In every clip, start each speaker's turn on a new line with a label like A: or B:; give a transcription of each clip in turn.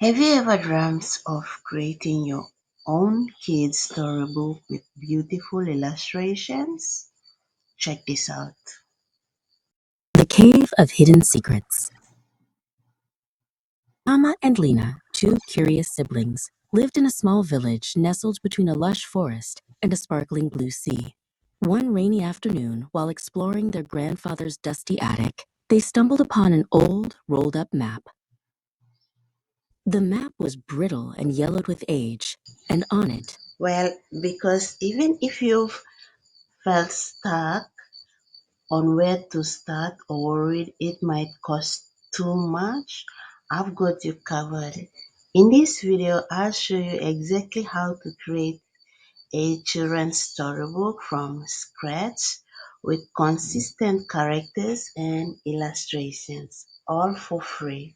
A: Have you ever dreamt of creating your own kids storybook with beautiful illustrations? Check this out.
B: The Cave of Hidden Secrets. Mama and Lena, two curious siblings, lived in a small village nestled between a lush forest and a sparkling blue sea. One rainy afternoon, while exploring their grandfather's dusty attic, they stumbled upon an old, rolled-up map. The map was brittle and yellowed with age, and on it,
A: Well, because even if you've felt stuck on where to start or worried it might cost too much, I've got you covered. In this video, I'll show you exactly how to create a children's storybook from scratch with consistent characters and illustrations, all for free.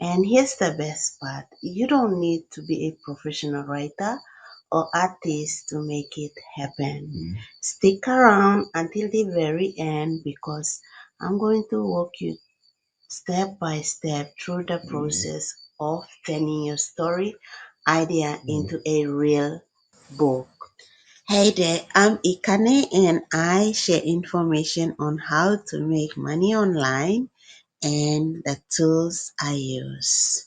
A: And here's the best part, you don't need to be a professional writer or artist to make it happen. Stick around until the very end because I'm going to walk you step by step through the process of turning your story idea into a real book. Hey there, I'm Ikane and I share information on how to make money online and the tools I use.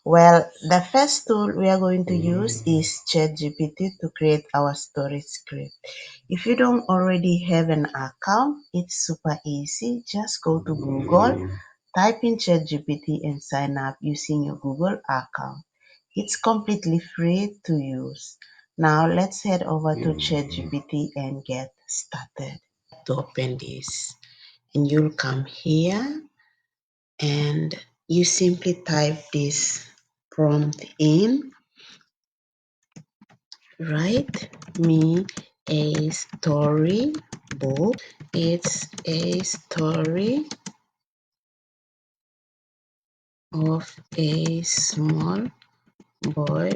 A: Well, the first tool we are going to use is ChatGPT to create our story script. If you don't already have an account, it's super easy. Just go to Google, type in ChatGPT and sign up using your Google account. It's completely free to use. Now let's head over to ChatGPT and get started. To open this, and you'll come here and you simply type this prompt in. Write me a story book. It's a story of a small boy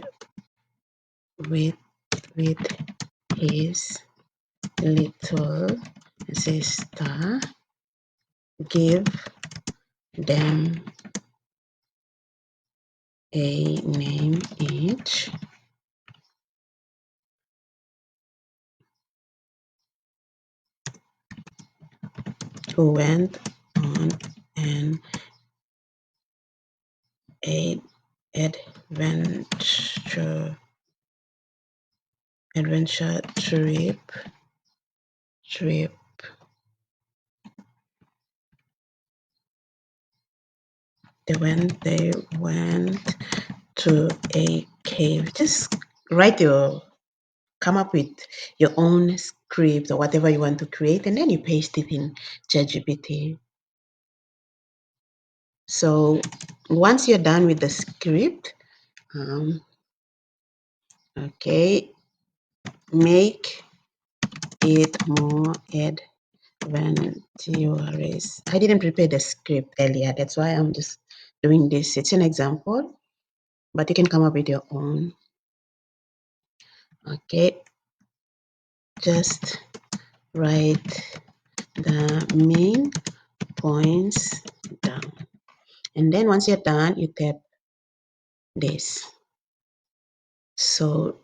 A: with with his little sister. Give them a name each. Who went on an adventure trip. They went to a cave. Just come up with your own script or whatever you want to create, and then you paste it in ChatGPT. So once you're done with the script, okay, make it more adventurous. I didn't prepare the script earlier, that's why I'm just doing this. It's an example, but you can come up with your own. Okay, just write the main points down, and then once you're done, you tap this. So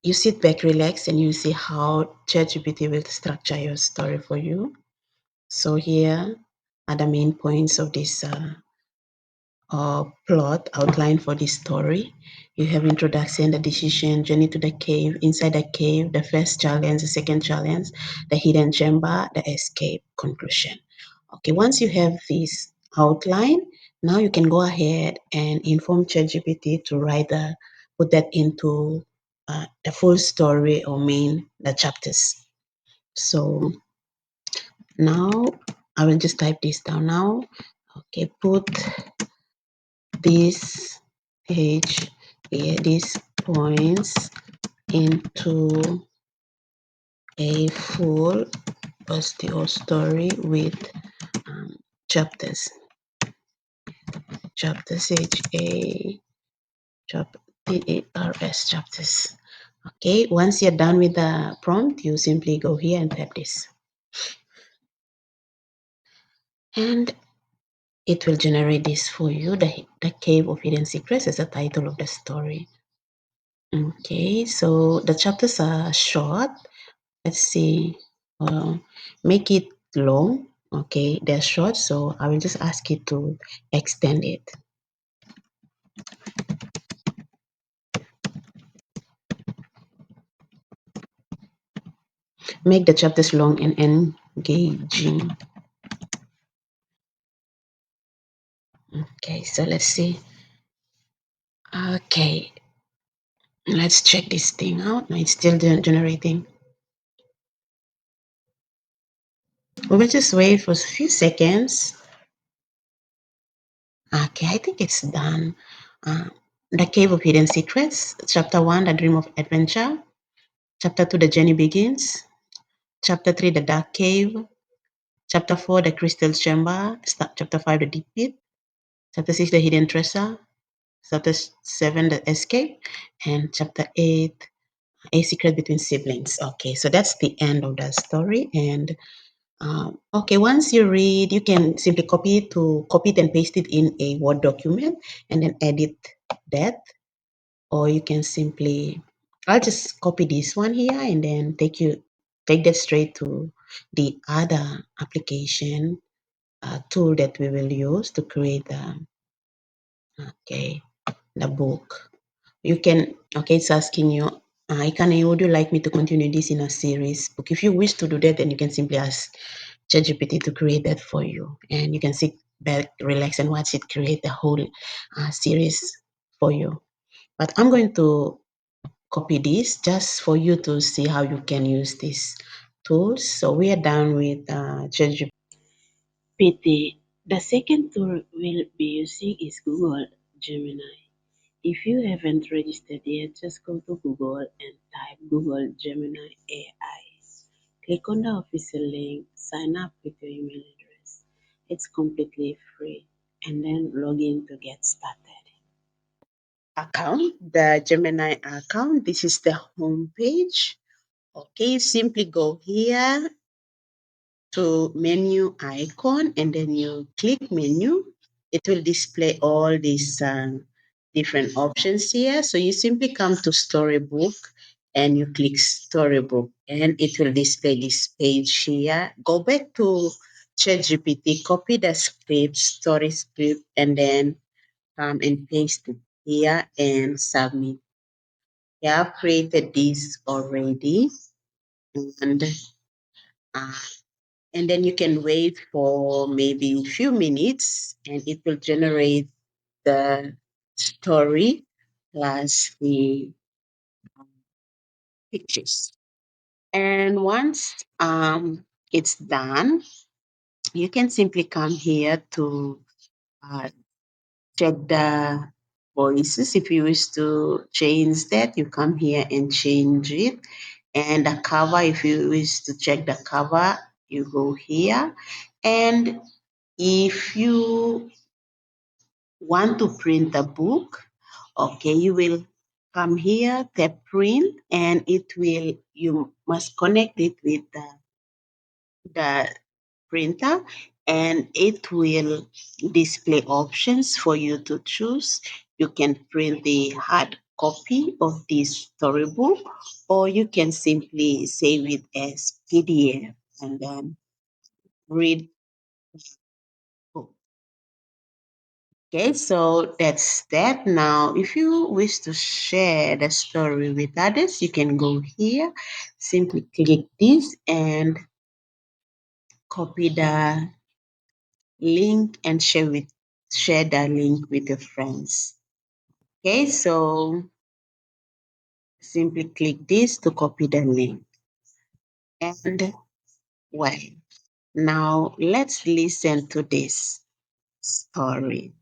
A: you sit back, relax, and you see how ChatGPT will structure your story for you. So here are the main points of this plot outline for this story. You have introduction, the decision, journey to the cave, inside the cave, the first challenge, the second challenge, the hidden chamber, the escape, conclusion. Okay, once you have this outline, now you can go ahead and inform ChatGPT to put that into the full story or the chapters. So now I will just type this down now. Okay, put this page here, these points into a full postio story with chapters. Chapters, T-A-R-S, chapters. Okay, once you're done with the prompt, you simply go here and tap this. And it will generate this for you. The Cave of Hidden Secrets is the title of the story. Okay, so the chapters are short. Let's see. Make it long. Okay, they're short, so I will just ask you to extend it. Make the chapters long and engaging. Okay, so let's see. Okay, let's check this thing out. No, it's still generating. We will just wait for a few seconds. Okay, I think it's done. Uh, the Cave of Hidden Secrets, Chapter 1, The Dream of Adventure. Chapter 2, The Journey Begins. Chapter 3, The Dark Cave. Chapter 4, The Crystal Chamber. Chapter 5, The Deep Pit. Chapter 6, The Hidden Treasure. Chapter 7, The Escape. And Chapter 8, A Secret Between Siblings. Okay, so that's the end of the story. And okay, once you read, you can simply copy it and paste it in a Word document and then edit that. Or you can simply, I'll just copy this one here and then take that straight to the other application tool that we will use to create okay, the book. You can, okay, it's asking you, would you like me to continue this in a series book? If you wish to do that, then you can simply ask ChatGPT to create that for you. And you can sit back, relax, and watch it create the whole series for you. But I'm going to copy this just for you to see how you can use these tools. So we are done with ChatGPT. The second tool we'll be using is Google Gemini. If you haven't registered yet, just go to Google and type Google Gemini AI. Click on the official link, sign up with your email address. It's completely free, and then log in to get started. The Gemini account, this is the home page. Okay, simply go here to menu icon and then you click menu. It will display all these different options here. So you simply come to Storybook and you click Storybook and it will display this page here. Go back to ChatGPT, copy the script, story script, and then come and paste it here and submit. I have created this already and uh, and then you can wait for maybe a few minutes and it will generate the story plus the pictures. And once it's done, you can simply come here to uh, check the voices. If you wish to change that, you come here and change it. And the cover, if you wish to check the cover, you go here. And if you want to print a book, okay, you will come here, tap print, and you must connect it with the printer, and it will display options for you to choose. You can print the hard copy of this storybook, or you can simply save it as PDF and then read. Okay, so that's that. Now, if you wish to share the story with others, you can go here, simply click this and copy the link and share the link with your friends. Okay, so simply click this to copy the link. And well, now let's listen to this story.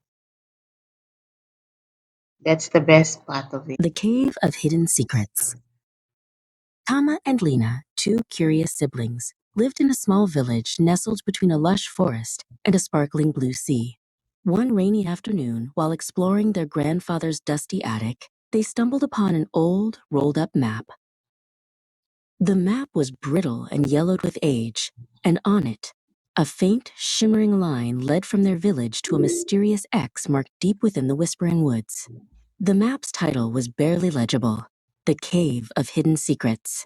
A: That's the best part of it.
B: The Cave of Hidden Secrets. Tama and Lena, two curious siblings, lived in a small village nestled between a lush forest and a sparkling blue sea. One rainy afternoon, while exploring their grandfather's dusty attic, they stumbled upon an old, rolled up map. The map was brittle and yellowed with age, and on it, A faint, shimmering line led from their village to a mysterious X marked deep within the Whispering Woods. The map's title was barely legible: The Cave of Hidden Secrets.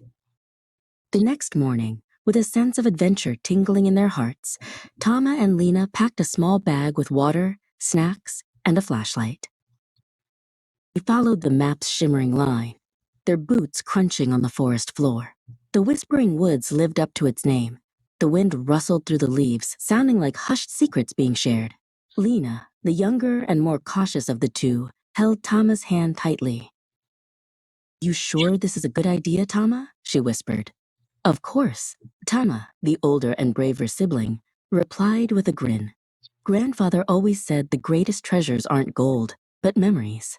B: The next morning, with a sense of adventure tingling in their hearts, Tama and Lena packed a small bag with water, snacks, and a flashlight. They followed the map's shimmering line, their boots crunching on the forest floor. The Whispering Woods lived up to its name. The wind rustled through the leaves, sounding like hushed secrets being shared. Lena, the younger and more cautious of the two, held Tama's hand tightly. "You sure this is a good idea, Tama?" she whispered. "Of course," Tama, the older and braver sibling, replied with a grin. Grandfather always said the greatest treasures aren't gold, but memories.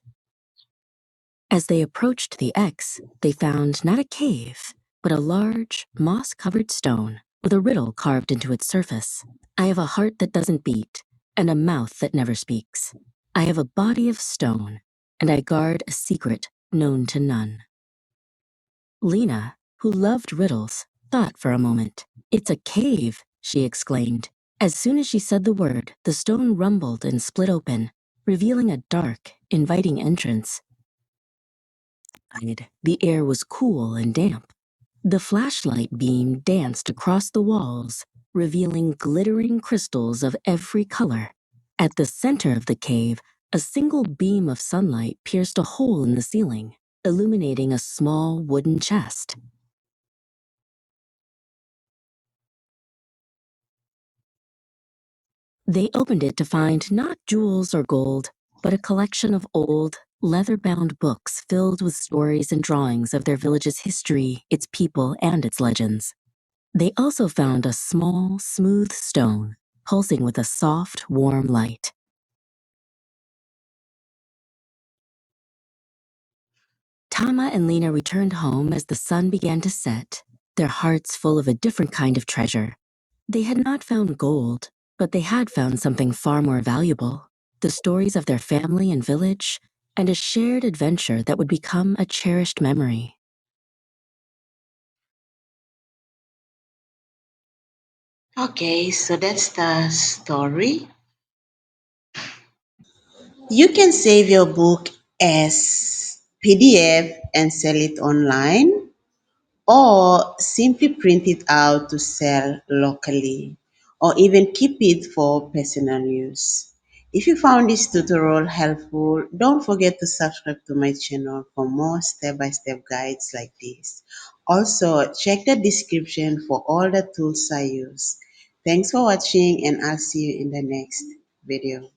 B: As they approached the X, they found not a cave, but a large, moss-covered stone with a riddle carved into its surface. "I have a heart that doesn't beat, and a mouth that never speaks. I have a body of stone, and I guard a secret known to none." Lena, who loved riddles, thought for a moment. "It's a cave," she exclaimed. As soon as she said the word, the stone rumbled and split open, revealing a dark, inviting entrance. The air was cool and damp. The flashlight beam danced across the walls, revealing glittering crystals of every color. At the center of the cave, a single beam of sunlight pierced a hole in the ceiling, illuminating a small wooden chest. They opened it to find not jewels or gold, but a collection of old, leather-bound books filled with stories and drawings of their village's history, its people, and its legends. They also found a small, smooth stone, pulsing with a soft, warm light. Tama and Lena returned home as the sun began to set, their hearts full of a different kind of treasure. They had not found gold, but they had found something far more valuable: the stories of their family and village, and a shared adventure that would become a cherished memory.
A: Okay, so that's the story. You can save your book as PDF and sell it online, or simply print it out to sell locally, or even keep it for personal use. If you found this tutorial helpful, don't forget to subscribe to my channel for more step-by-step guides like this. Also, check the description for all the tools I use. Thanks for watching, and I'll see you in the next video.